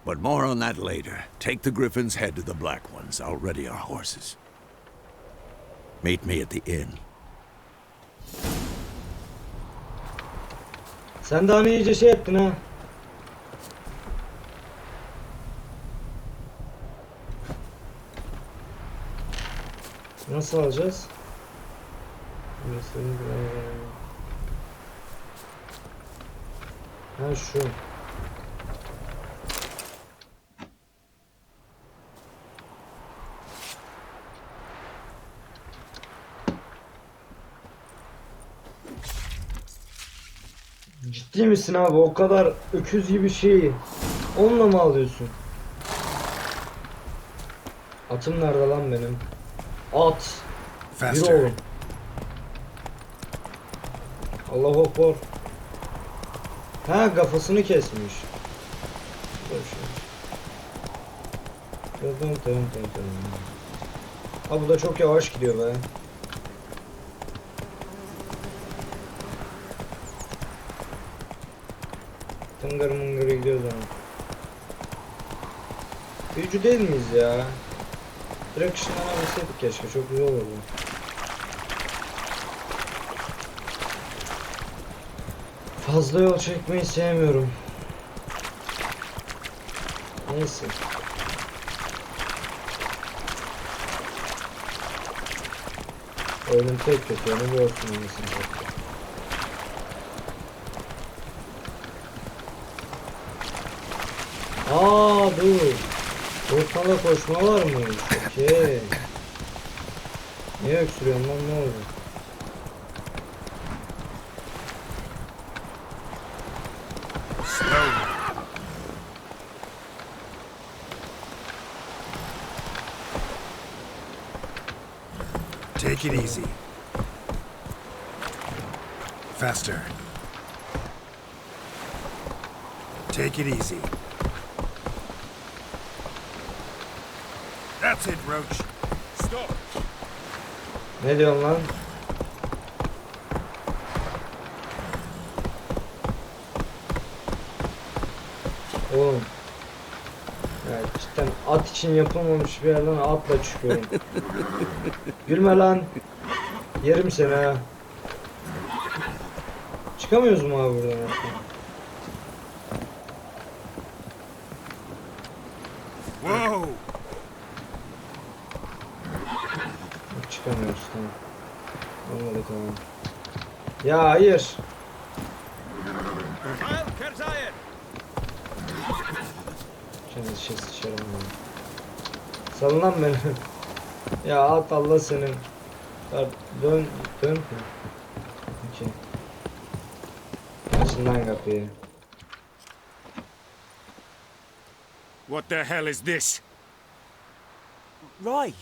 But more on that later. Take the griffin's head to the black ones. I'll ready our horses. Meet me at the inn. Sen daha ne iyice şey ettin ha. Nasıl alacağız? Ha şu. Ciddi misin abi? O kadar öküz gibi şeyi onunla mı alıyorsun? Atım nerede lan benim? At. Yürü oğlum. Allahu Ekber. Ha kafasını kesmiş. Ha bu da çok yavaş gidiyor be. Tıngır mıngır gidiyor zaman. Büyücü değil miyiz ya? Direkt ışınlanabilseydik keşke, çok güzel olurdu. Fazla yol çekmeyi sevmiyorum. Neyse. Oyunun tek kötü yanı bu olsun olmasın zaten. Aa dur. Ortada koşma var mı? Okey. Niye öksürüyorsun lan, ne oldu? Take it easy. Faster. Take it easy. That's it, Roach. Stop. Ne diyorsun lan? Oğlum. Ya cidden at için yapılmamış bir yerden atla çıkıyorum. Gülme lan. Yerim seni ha. Çıkamıyoruz mu abi buradan? Whoa! Çıkamıyoruz, tamam. Olmadı, tamam. Ya hayır. Kendi şey sıçarım ya. Salın lan beni. Ya at Allah senin. Dön. Okey. Açın lan kapıyı. What the hell is this? Ray!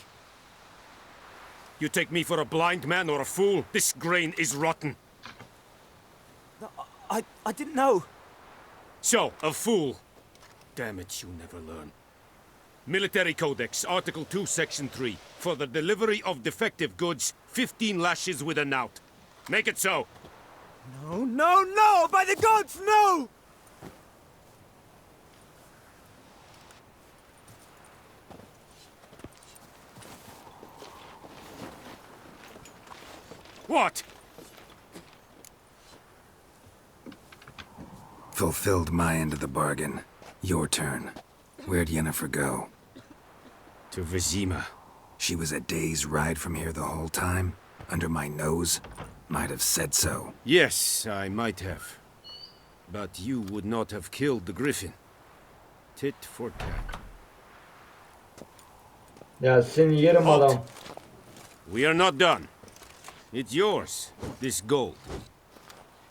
You take me for a blind man or a fool? This grain is rotten. I didn't know. So, a fool. Damn it, you never learn. Military Codex, Article 2, Section 3. For the delivery of defective goods, 15 lashes with a knout. Make it so. No, no, no! By the gods, no! What? Fulfilled my end of the bargain. Your turn. Where'd Yennefer go? To Vizima. She was a day's ride from here the whole time? under my nose, might have said so. Yes, I might have. But you would not have killed the griffin. Tit for tat. Ya seni yerim adam. We are not done. It's yours, this gold.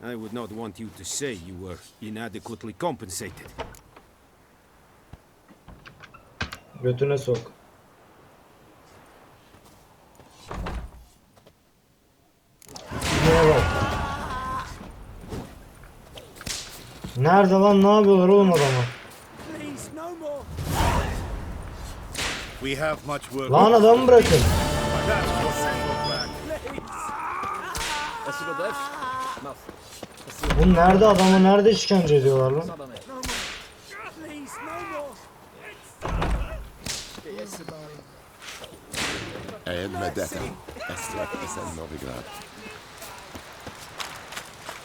I would not want you to say you were inadequately compensated. Götüne sok. Neye bak. Nerede lan, ne yapıyorlar oğlum adama? We have much work. Lan adamı bırakın. Bu nerede, adamı nerede işkence ediyorlar lan?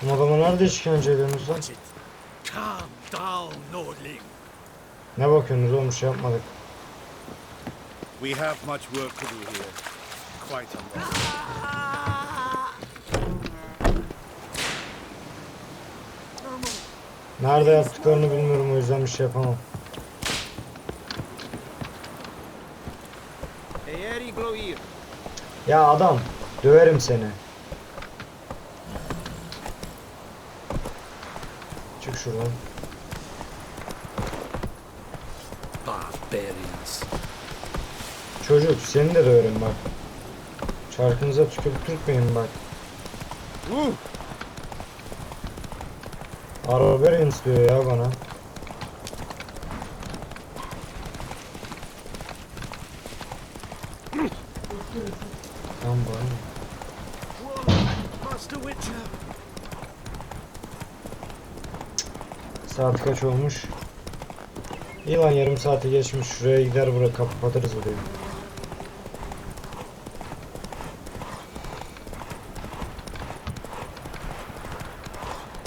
Bu adamı nerede işkence ediyorsunuz lan? Calm down, Nordling. Ne bakıyorsunuz oğlum, şey yapmadık. We have much work to do here. Quite a lot. Nerede yaptıklarını bilmiyorum, o yüzden bir şey yapamam. Ya adam, döverim seni. Çık şuradan. Barbarians. Çocuk, seni de döverim bak. Çarkınıza tükürtmeyin bak. Barbarians diyor ya bana. Tamam bana. Saat kaç olmuş? İyi lan, yarım saati geçmiş. Şuraya gider, buraya kapatırız burayı.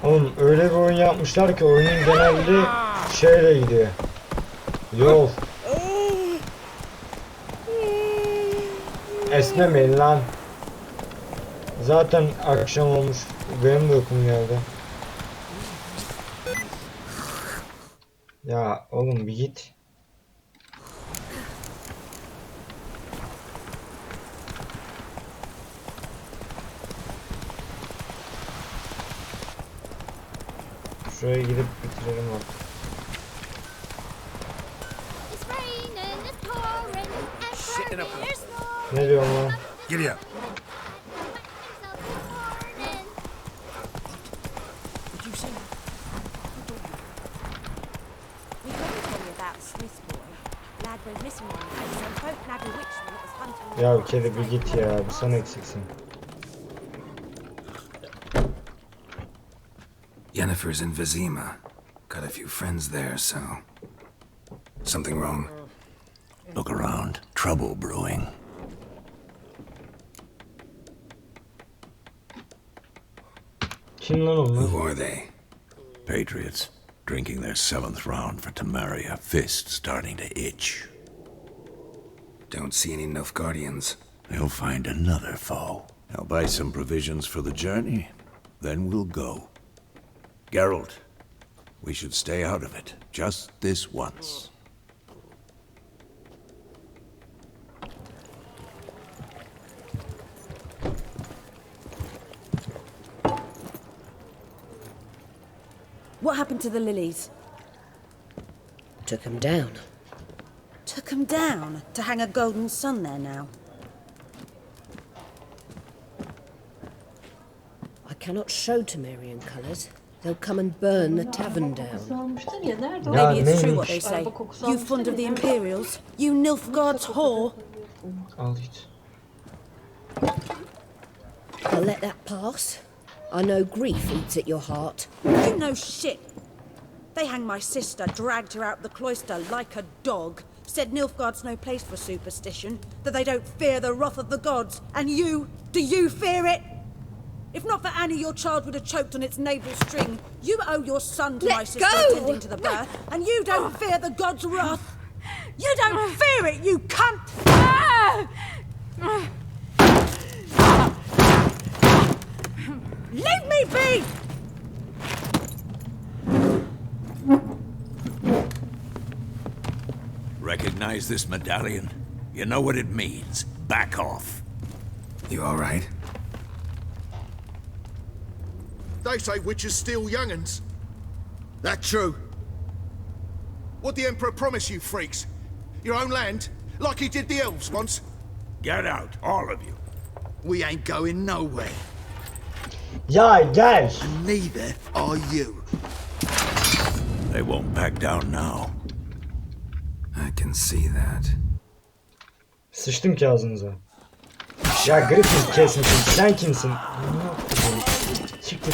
Oğlum öyle bir oyun yapmışlar ki oyunun genelde şeyle gidiyor. Yol. Esnemeyin lan. Zaten akşam olmuş. Benim de uykum geldi. Ya oğlum bir git. Şuraya gidip bitirelim artık. Ne diyorsun lan? Giddy up. Ya kedi bir git ya, bir sen eksiksin. Yennefer's in Vizima. Got a few friends there, so... Something wrong? Look around. Trouble brewing. Kim lan onlar? Who are they? Patriots. Drinking their 7th round for Temeria. Fist starting to itch. Don't see any Nilfgaardians. They'll find another foe. I'll buy some provisions for the journey. Then we'll go. Geralt, we should stay out of it. Just this once. What happened to the lilies? Took 'em down. Took 'em down to hang a golden sun there now. I cannot show Temerian colours. They'll come and burn the tavern down. Maybe it's true what they say. You fond of the Imperials? You Nilfgaard's whore? Al git. I'll let that pass. I know grief eats at your heart. You know shit. They hanged my sister, dragged her out the cloister like a dog, said Nilfgaard's no place for superstition, that they don't fear the wrath of the gods. And you, do you fear it? If not for Annie, your child would have choked on its navel string. You owe your son to my sister attending to the birth, and you don't fear the gods' wrath. You don't fear it, you cunt! Leave me be! Recognize this medallion? You know what it means. Back off. You all right? They say witches steal young'uns. That true? What the Emperor promise you, freaks? Your own land? Like he did the elves once? Get out, all of you. We ain't going nowhere. Ya gel. Neither are you. They won't back down now. I can see that. Sıçtım ki ağzınıza. Ya Griffin kesmişsin. Sen kimsin? Çıktı.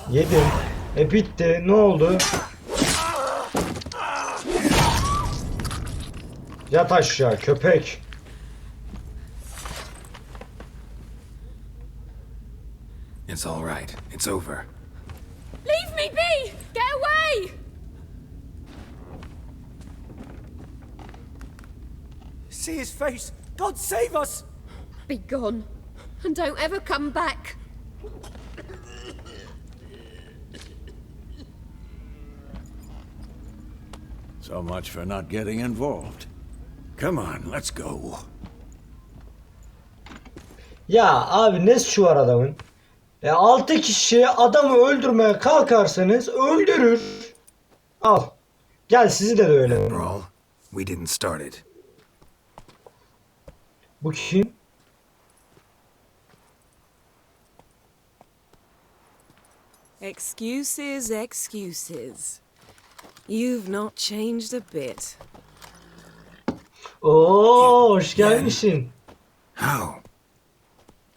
Yedim. Bitti. Ne oldu? Yat aşağı köpek. It's all right. It's over. Leave me be! Get away! See his face! God save us! Be gone, and don't ever come back. So much for not getting involved. Come on, let's go. Ya abi ne suçu var adamın? 6 kişi adamı öldürmeye kalkarsanız öldürür. Al. Gel sizi de öyle. Brawl, we didn't start it. Bu kim? Excuses, excuses. You've not changed a bit. Oo, hoş gelmişsin. How?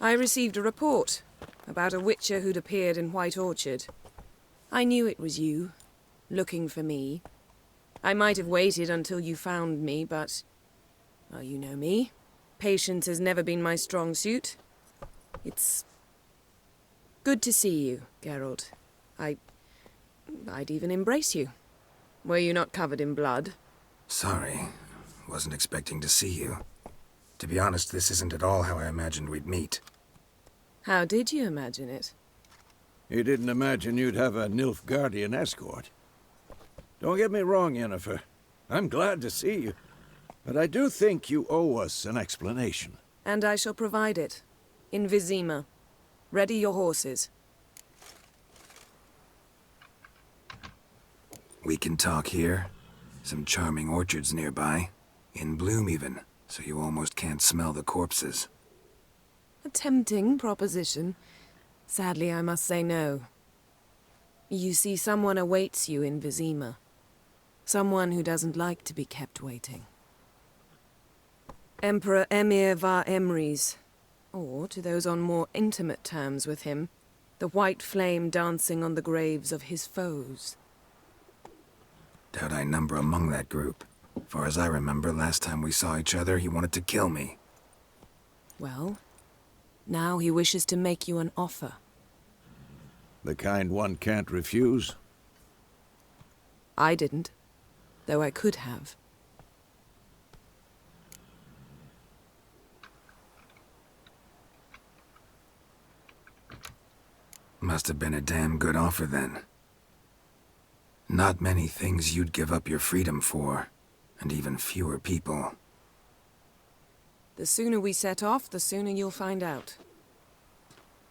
I received a report about a witcher who'd appeared in White Orchard. I knew it was you, looking for me. I might have waited until you found me, but... well, you know me. Patience has never been my strong suit. It's... good to see you, Geralt. I'd even embrace you. Were you not covered in blood? Sorry. Wasn't expecting to see you. To be honest, this isn't at all how I imagined we'd meet. How did you imagine it? You didn't imagine you'd have a Nilfgaardian escort. Don't get me wrong, Yennefer. I'm glad to see you. But I do think you owe us an explanation. And I shall provide it. In Vizima. Ready your horses. We can talk here. Some charming orchards nearby. In bloom even, so you almost can't smell the corpses. A tempting proposition. Sadly, I must say no. You see, someone awaits you in Vizima. Someone who doesn't like to be kept waiting. Emperor Emir var Emrys, or, to those on more intimate terms with him, the white flame dancing on the graves of his foes. Doubt I number among that group. Far as I remember, last time we saw each other, he wanted to kill me. Well, now he wishes to make you an offer. The kind one can't refuse? I didn't, though I could have. Must have been a damn good offer then. Not many things you'd give up your freedom for, and even fewer people. The sooner we set off, the sooner you'll find out.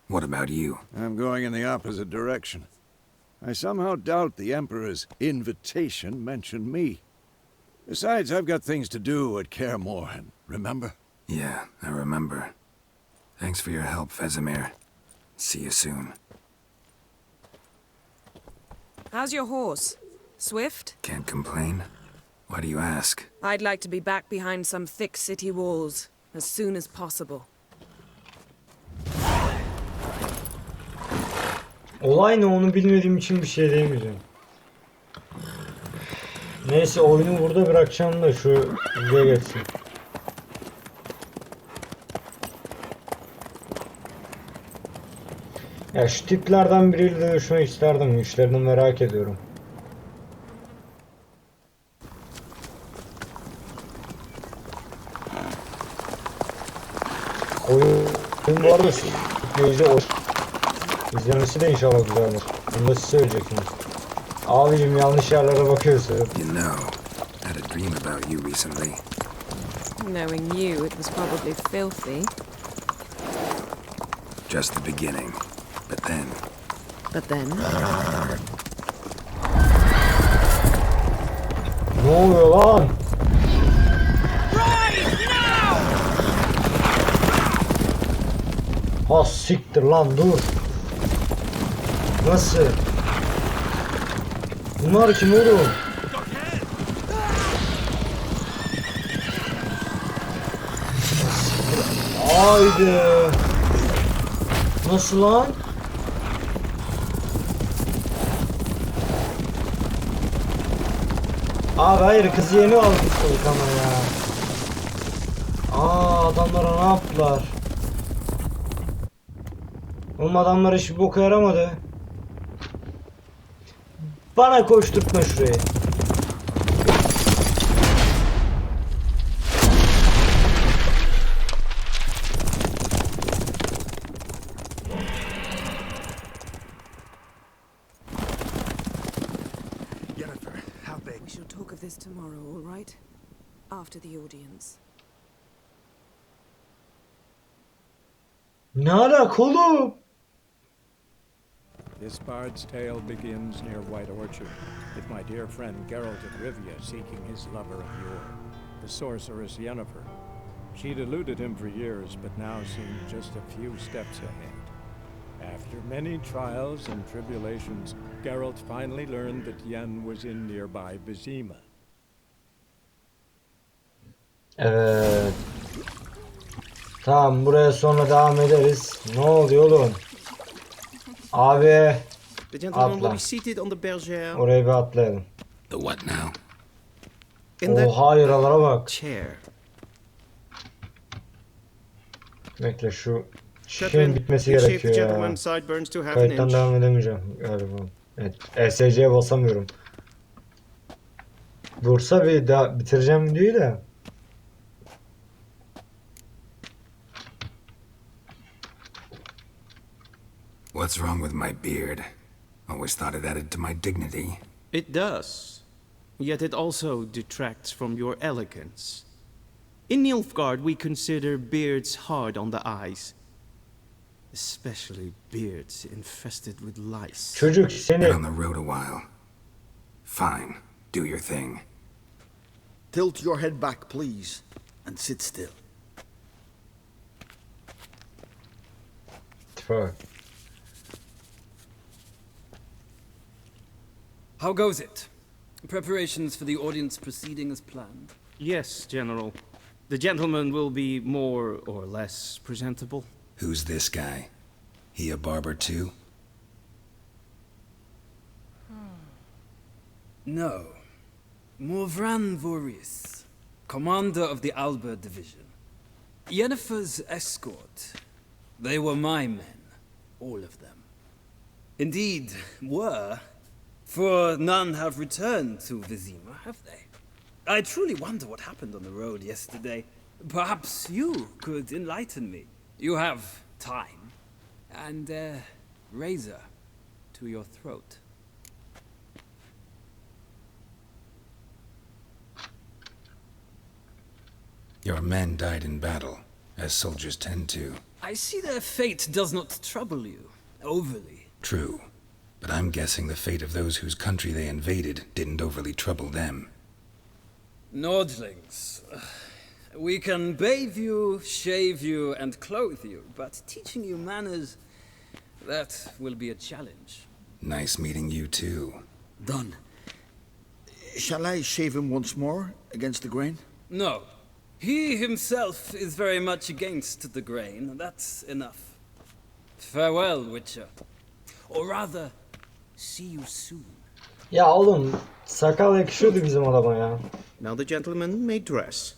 What about you? I'm going in the opposite direction. I somehow doubt the Emperor's invitation mentioned me. Besides, I've got things to do at Kaer Morhen, remember? Yeah, I remember. Thanks for your help, Vesemir. See you soon. How's your horse? Swift? Can't complain. Why do you ask? I'd like to be back behind some thick city walls as soon as possible. Olay ne onu bilmediğim için bir şey diyemeyeceğim. Neyse oyunu burada bırakacağım da şu videoya geçsin. Ya şu tiplerden biriyle de dövüşmek isterdim. Güçlerini merak ediyorum. Oyun bu arada sürükleyici o. İzlemesi de inşallah güzeldir. Bunu da siz söyleyeceksiniz. Abicim yanlış yerlere bakıyorsun. You know, I had a dream about you recently. Knowing you, it was probably filthy. Just the beginning. But then... Ne oluyor lan? Ha siktir lan dur. Nasıl? Bunlar kim oğlum? Haydi. Nasıl lan? Abi hayır kızı yeni aldık ama ya. Adamlara ne yaptılar? Oğlum adamlar hiçbir boka yaramadı. Bana koşturtma şurayı. We shall talk of this tomorrow, all right? After the audience. Ne alaka oğlum? This bard's tale begins near White Orchard, with my dear friend Geralt of Rivia seeking his lover of yore, the sorceress Yennefer. She'd eluded him for years, but now seemed just a few steps ahead. After many trials and tribulations, Geralt finally learned that Yen was in nearby Vizima. Evet. Tamam buraya sonra devam ederiz. Ne oluyor oğlum? Abi The gentleman will atla. be seated on the bergère. Oraya bir atlayalım. The what now? Oha yaralara bak. Chair. Bekle şu şeyin Catherine, bitmesi you save the gerekiyor ya. gentleman's sideburns to half an Kayıttan inch. devam edemeyeceğim galiba. Evet. ESC'ye basamıyorum. Dursa bir daha bitireceğim videoyu da. What's wrong with my beard? Always thought it added to my dignity. It does. Yet it also detracts from your elegance. In Nilfgaard, we consider beards hard on the eyes. Especially beards infested with lice. Çocuk seni... Been on the road a while. Fine. Do your thing. Tilt your head back, please, and sit still. Fuck. How goes it? Preparations for the audience proceeding as planned? Yes, General. The gentleman will be more or less presentable. Who's this guy? He a barber too? No. Morvran Voris, commander of the Alba division. Yennefer's escort. They were my men, all of them. Indeed, were, for none have returned to Vizima, have they? I truly wonder what happened on the road yesterday. Perhaps you could enlighten me. You have time, and a razor to your throat. Your men died in battle, as soldiers tend to. I see their fate does not trouble you overly. True, but I'm guessing the fate of those whose country they invaded didn't overly trouble them. Nordlings. We can bathe you, shave you, and clothe you, but teaching you manners, that will be a challenge. Nice meeting you too. Done. Shall I shave him once more, against the grain? No. He himself is very much against the grain. That's enough. Farewell, Witcher. Or rather, see you soon. Ya oğlum sakal yakışıyordu bizim adama ya. Now the gentleman may dress.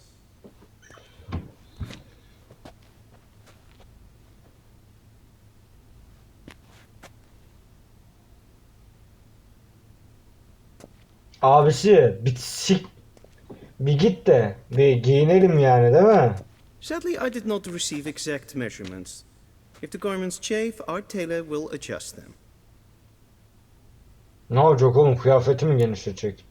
Abisi bir git de bir giyinelim yani değil mi? Sadly, I did not receive exact measurements. If the garments chafe, our tailor will adjust them. Ne olacak oğlum? Kıyafeti mi genişletecek?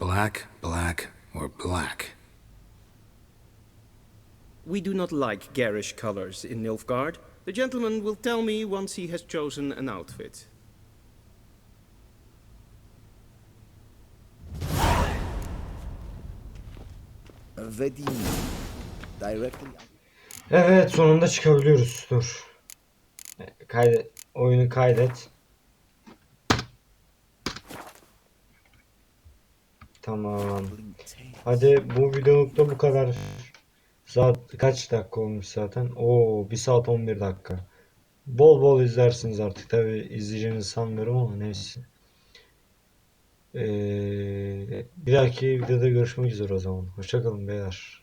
Black, black, or black? We do not like garish colors in Nilfgaard. The gentleman will tell me once he has chosen an outfit. Evet, sonunda çıkabiliyoruz. Dur. Oyunu kaydet. Tamam. Hadi bu videoluk da bu kadar. Saat kaç dakika olmuş zaten? Oo, 1 saat 11 dakika. Bol bol izlersiniz artık. Tabi izleyeceğinizi sanmıyorum ama neyse. Bir dahaki videoda görüşmek üzere o zaman. Hoşça kalın beyler.